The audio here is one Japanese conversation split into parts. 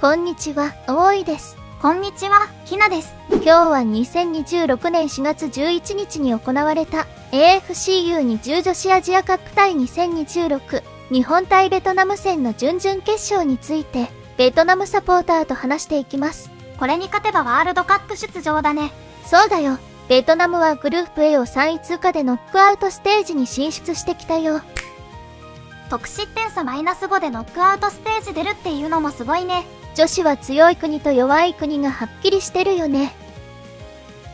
こんにちは、大井です。こんにちは、ひなです。今日は2026年4月11日に行われた AFCU20 女子アジアカップ対2026日本対ベトナム戦の準々決勝について、ベトナムサポーターと話していきます。これに勝てばワールドカップ出場だね。そうだよ。ベトナムはグループ A を3位通過でノックアウトステージに進出してきたよ。得失点差-5でノックアウトステージ出るっていうのもすごいね。女子は強い国と弱い国がはっきりしてるよね。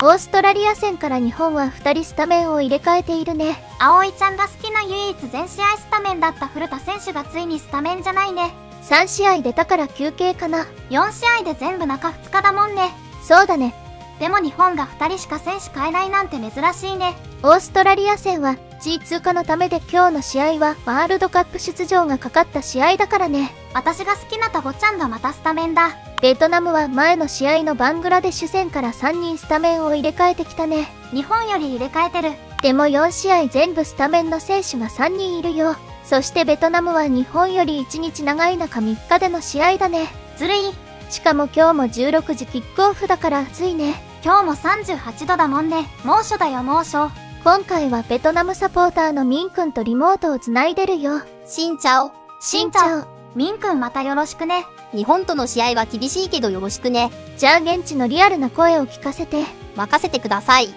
オーストラリア戦から日本は2人スタメンを入れ替えているね。葵ちゃんが好きな唯一全試合スタメンだった古田選手がついにスタメンじゃないね。3試合出たから休憩かな。4試合で全部中2日だもんね。そうだね。でも日本が2人しか選手変えないなんて珍しいね。オーストラリア戦は G 通過のためで今日の試合はワールドカップ出場がかかった試合だからね。私が好きなタボちゃんがまたスタメンだ。ベトナムは前の試合のバングラデシュ戦から3人スタメンを入れ替えてきたね。日本より入れ替えてる。でも4試合全部スタメンの選手が3人いるよ。そしてベトナムは日本より1日長い中3日での試合だね。ずるい。しかも今日も16時キックオフだから暑いね。今日も38度だもんね。猛暑だよ猛暑。今回はベトナムサポーターのミンくんとリモートをつないでるよ。しんちゃお。しんちゃお。ミンくんまたよろしくね。日本との試合は厳しいけどよろしくね。じゃあ現地のリアルな声を聞かせて。任せてください。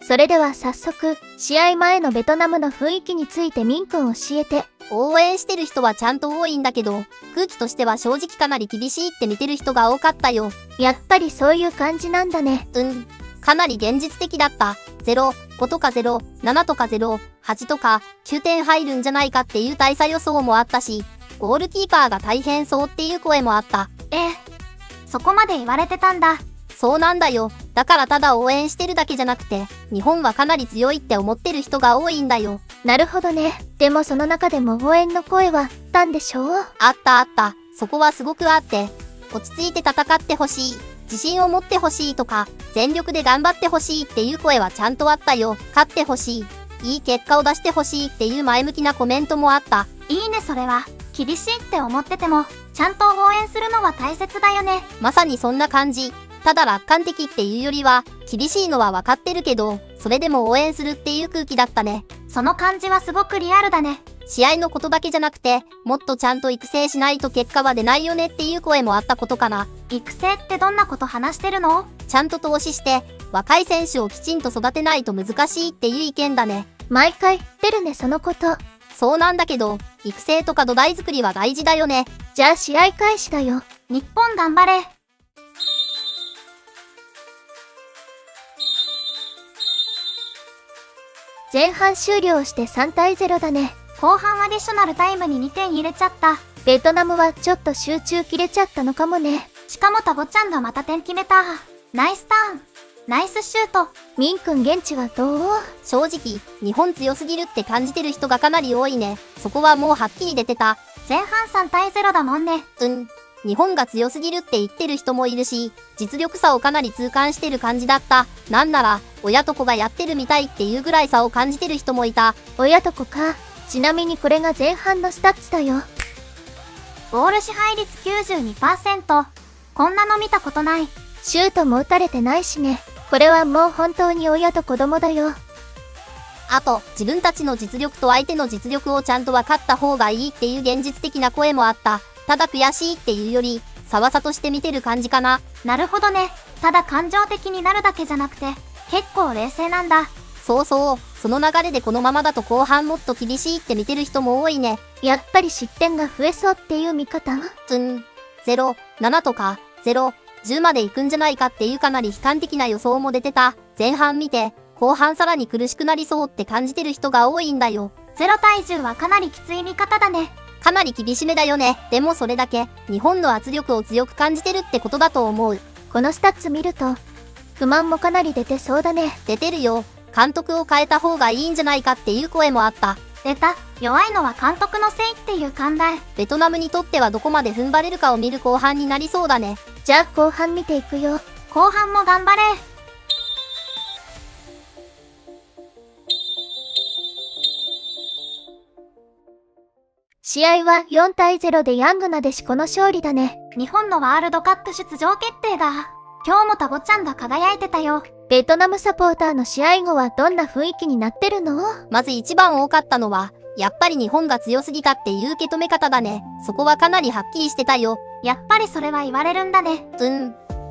それでは早速、試合前のベトナムの雰囲気についてミンくん教えて。応援してる人はちゃんと多いんだけど、空気としては正直かなり厳しいって見てる人が多かったよ。やっぱりそういう感じなんだね。かなり現実的だった。0、5とか0、7とか0、8とか9点入るんじゃないかっていう大差予想もあったし、ゴールキーパーが大変そうっていう声もあった。そこまで言われてたんだ。そうなんだよ。だからただ応援してるだけじゃなくて、日本はかなり強いって思ってる人が多いんだよ。なるほどね。でもその中でも応援の声はあったんでしょう？あったあった。そこはすごくあって、落ち着いて戦ってほしい。自信を持ってほしいとか、全力で頑張ってほしいっていう声はちゃんとあったよ。勝ってほしい。いい結果を出してほしいっていう前向きなコメントもあった。いいねそれは。厳しいって思ってても、ちゃんと応援するのは大切だよね。まさにそんな感じ。ただ楽観的っていうよりは、厳しいのは分かってるけど、それでも応援するっていう空気だったね。その感じはすごくリアルだね。試合のことだけじゃなくて、もっとちゃんと育成しないと結果は出ないよねっていう声もあったことかな。育成ってどんなこと話してるの？ちゃんと投資して、若い選手をきちんと育てないと難しいっていう意見だね。毎回言ってるねそのこと。そうなんだけど、育成とか土台作りは大事だよね。じゃあ試合開始だよ。日本頑張れ。前半終了して3対0だね。後半アディショナルタイムに2点入れちゃった。ベトナムはちょっと集中切れちゃったのかもね。しかもタボちゃんがまた点決めた。ナイスターン。ナイスシュート。ミンくん現地はどう？正直、日本強すぎるって感じてる人がかなり多いね。そこはもうはっきり出てた。前半3対0だもんね。日本が強すぎるって言ってる人もいるし、実力差をかなり痛感してる感じだった。なんなら、親と子がやってるみたいっていうぐらい差を感じてる人もいた。親と子か。ちなみにこれが前半のスタッツだよ。ボール支配率 92%。こんなの見たことない。シュートも打たれてないしね。これはもう本当に親と子供だよ。あと、自分たちの実力と相手の実力をちゃんと分かった方がいいっていう現実的な声もあった。ただ悔しいっていうより、差は差として見てる感じかな。なるほどね。ただ感情的になるだけじゃなくて、結構冷静なんだ。そうそう。その流れでこのままだと後半もっと厳しいって見てる人も多いね。やっぱり失点が増えそうっていう見方？0、7とか、0、10まで行くんじゃないかっていうかなり悲観的な予想も出てた。前半見て、後半さらに苦しくなりそうって感じてる人が多いんだよ。0対10はかなりきつい見方だね。かなり厳しめだよね。でもそれだけ、日本の圧力を強く感じてるってことだと思う。このスタッツ見ると、不満もかなり出てそうだね。出てるよ。監督を変えた方がいいんじゃないかっていう声もあった。出た。弱いのは監督のせいっていう考え。ベトナムにとってはどこまで踏ん張れるかを見る後半になりそうだね。じゃあ後半見ていくよ。後半も頑張れ。試合は4対0でヤングなでしこの勝利だね。日本のワールドカップ出場決定だ。今日もタゴちゃんが輝いてたよ。ベトナムサポーターの試合後はどんな雰囲気になってるの？まず一番多かったのは、やっぱり日本が強すぎたっていう受け止め方だね。そこはかなりはっきりしてたよ。やっぱりそれは言われるんだね。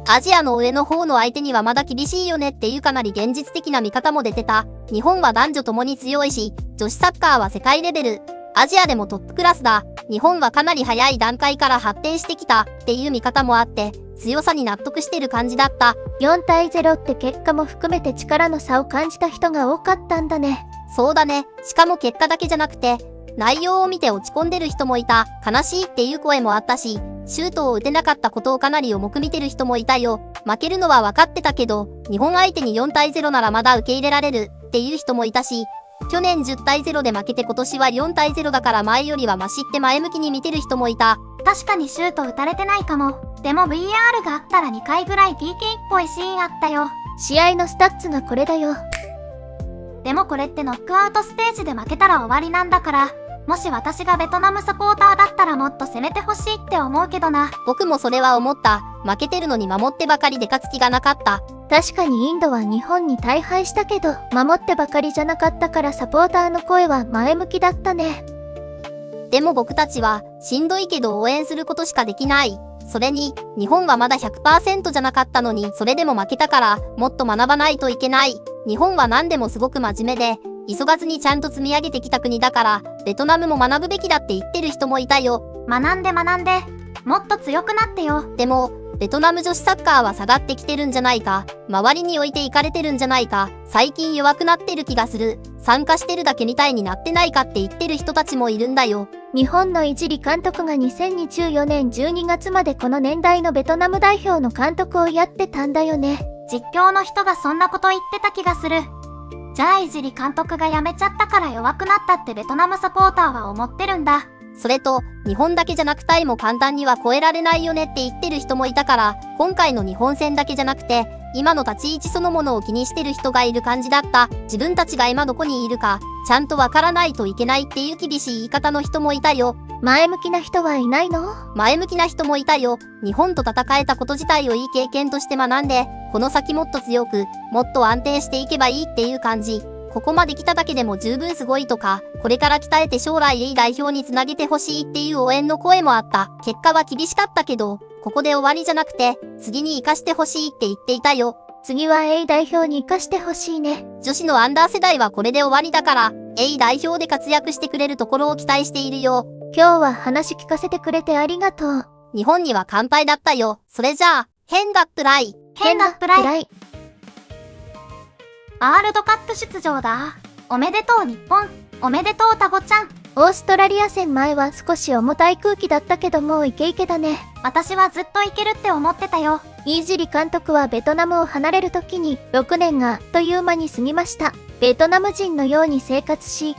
アジアの上の方の相手にはまだ厳しいよねっていうかなり現実的な見方も出てた。日本は男女ともに強いし、女子サッカーは世界レベル。アジアでもトップクラスだ。日本はかなり早い段階から発展してきたっていう見方もあって、強さに納得してる感じだった。4対0って結果も含めて力の差を感じた人が多かったんだね。そうだね。しかも結果だけじゃなくて、内容を見て落ち込んでる人もいた。悲しいっていう声もあったし、シュートを打てなかったことをかなり重く見てる人もいたよ。負けるのは分かってたけど、日本相手に4対0ならまだ受け入れられるっていう人もいたし、去年10対0で負けて今年は4対0だから前よりはマシって前向きに見てる人もいた。確かにシュート打たれてないかも。でも VR があったら2回ぐらい PK っぽいシーンあったよ。試合のスタッツがこれだよ。でもこれってノックアウトステージで負けたら終わりなんだから、もし私がベトナムサポーターだったらもっと攻めてほしいって思うけどな。僕もそれは思った。負けてるのに守ってばかりで勝つ気がなかった。確かにインドは日本に大敗したけど、守ってばかりじゃなかったからサポーターの声は前向きだったね。でも僕たちは、しんどいけど応援することしかできない。それに、日本はまだ 100% じゃなかったのに、それでも負けたから、もっと学ばないといけない。日本は何でもすごく真面目で、急がずにちゃんと積み上げてきた国だから、ベトナムも学ぶべきだって言ってる人もいたよ。学んで、もっと強くなってよ。でも、ベトナム女子サッカーは下がってきてるんじゃないか。周りに置いていかれてるんじゃないか。最近弱くなってる気がする。参加してるだけみたいになってないかって言ってる人たちもいるんだよ。日本の井尻監督が2024年12月までこの年代のベトナム代表の監督をやってたんだよね。実況の人がそんなこと言ってた気がする。じゃあ井尻監督が辞めちゃったから弱くなったってベトナムサポーターは思ってるんだ。それと、日本だけじゃなくタイも簡単には超えられないよねって言ってる人もいたから、今回の日本戦だけじゃなくて、今の立ち位置そのものを気にしてる人がいる感じだった。自分たちが今どこにいるか、ちゃんとわからないといけないっていう厳しい言い方の人もいたよ。前向きな人はいないの？前向きな人もいたよ。日本と戦えたこと自体をいい経験として学んで、この先もっと強く、もっと安定していけばいいっていう感じ。ここまで来ただけでも十分すごいとか、これから鍛えて将来いい代表につなげてほしいっていう応援の声もあった。結果は厳しかったけど、ここで終わりじゃなくて、次に活かしてほしいって言っていたよ。次は A 代表に活かしてほしいね。女子のアンダー世代はこれで終わりだから、A 代表で活躍してくれるところを期待しているよ。今日は話聞かせてくれてありがとう。日本には完敗だったよ。それじゃあ、変だっぷらい。変だっぷらい。ワールドカップ出場だ。おめでとう日本。おめでとうタゴちゃん。オーストラリア戦前は少し重たい空気だったけどもうイケイケだね。私はずっといけるって思ってたよ。井尻監督はベトナムを離れる時に6年があっという間に過ぎました。ベトナム人のように生活し、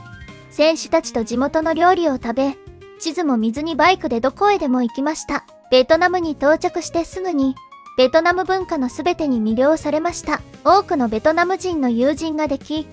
選手たちと地元の料理を食べ、地図も水にバイクでどこへでも行きました。ベトナムに到着してすぐに、ベトナム文化のすべてに魅了されました。多くのベトナム人の友人ができ、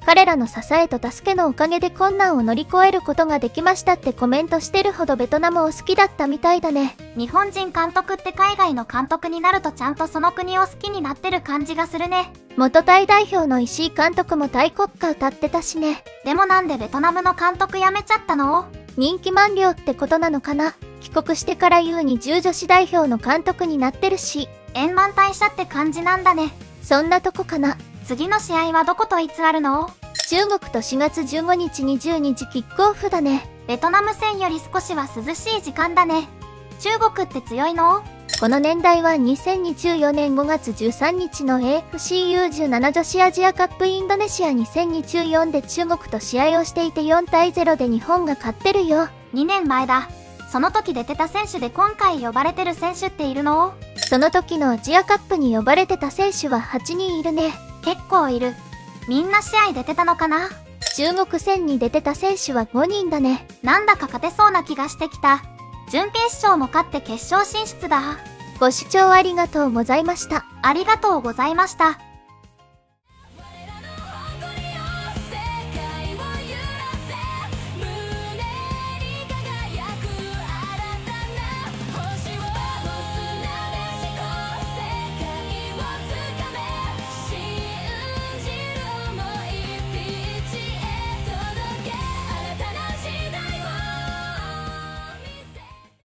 彼らの支えと助けのおかげで困難を乗り越えることができましたってコメントしてるほどベトナムを好きだったみたいだね。日本人監督って海外の監督になるとちゃんとその国を好きになってる感じがするね。元タイ代表の石井監督もタイ国歌歌ってたしね。でもなんでベトナムの監督辞めちゃったの？人気満了ってことなのかな。帰国してからU20女子代表の監督になってるし。円満退社って感じなんだね。そんなとこかな。次の試合はどこといつあるの？中国と4月15日22時キックオフだね。ベトナム戦より少しは涼しい時間だね。中国って強いの？この年代は2024年5月13日の AFCU17 女子アジアカップインドネシア2024で中国と試合をしていて4対0で日本が勝ってるよ。2年前だ。その時出てた選手で今回呼ばれてる選手っているの？その時のアジアカップに呼ばれてた選手は8人いるね。結構いる。みんな試合出てたのかな？中国戦に出てた選手は5人だね。なんだか勝てそうな気がしてきた。準決勝も勝って決勝進出だ。ご視聴ありがとうございました。ありがとうございました。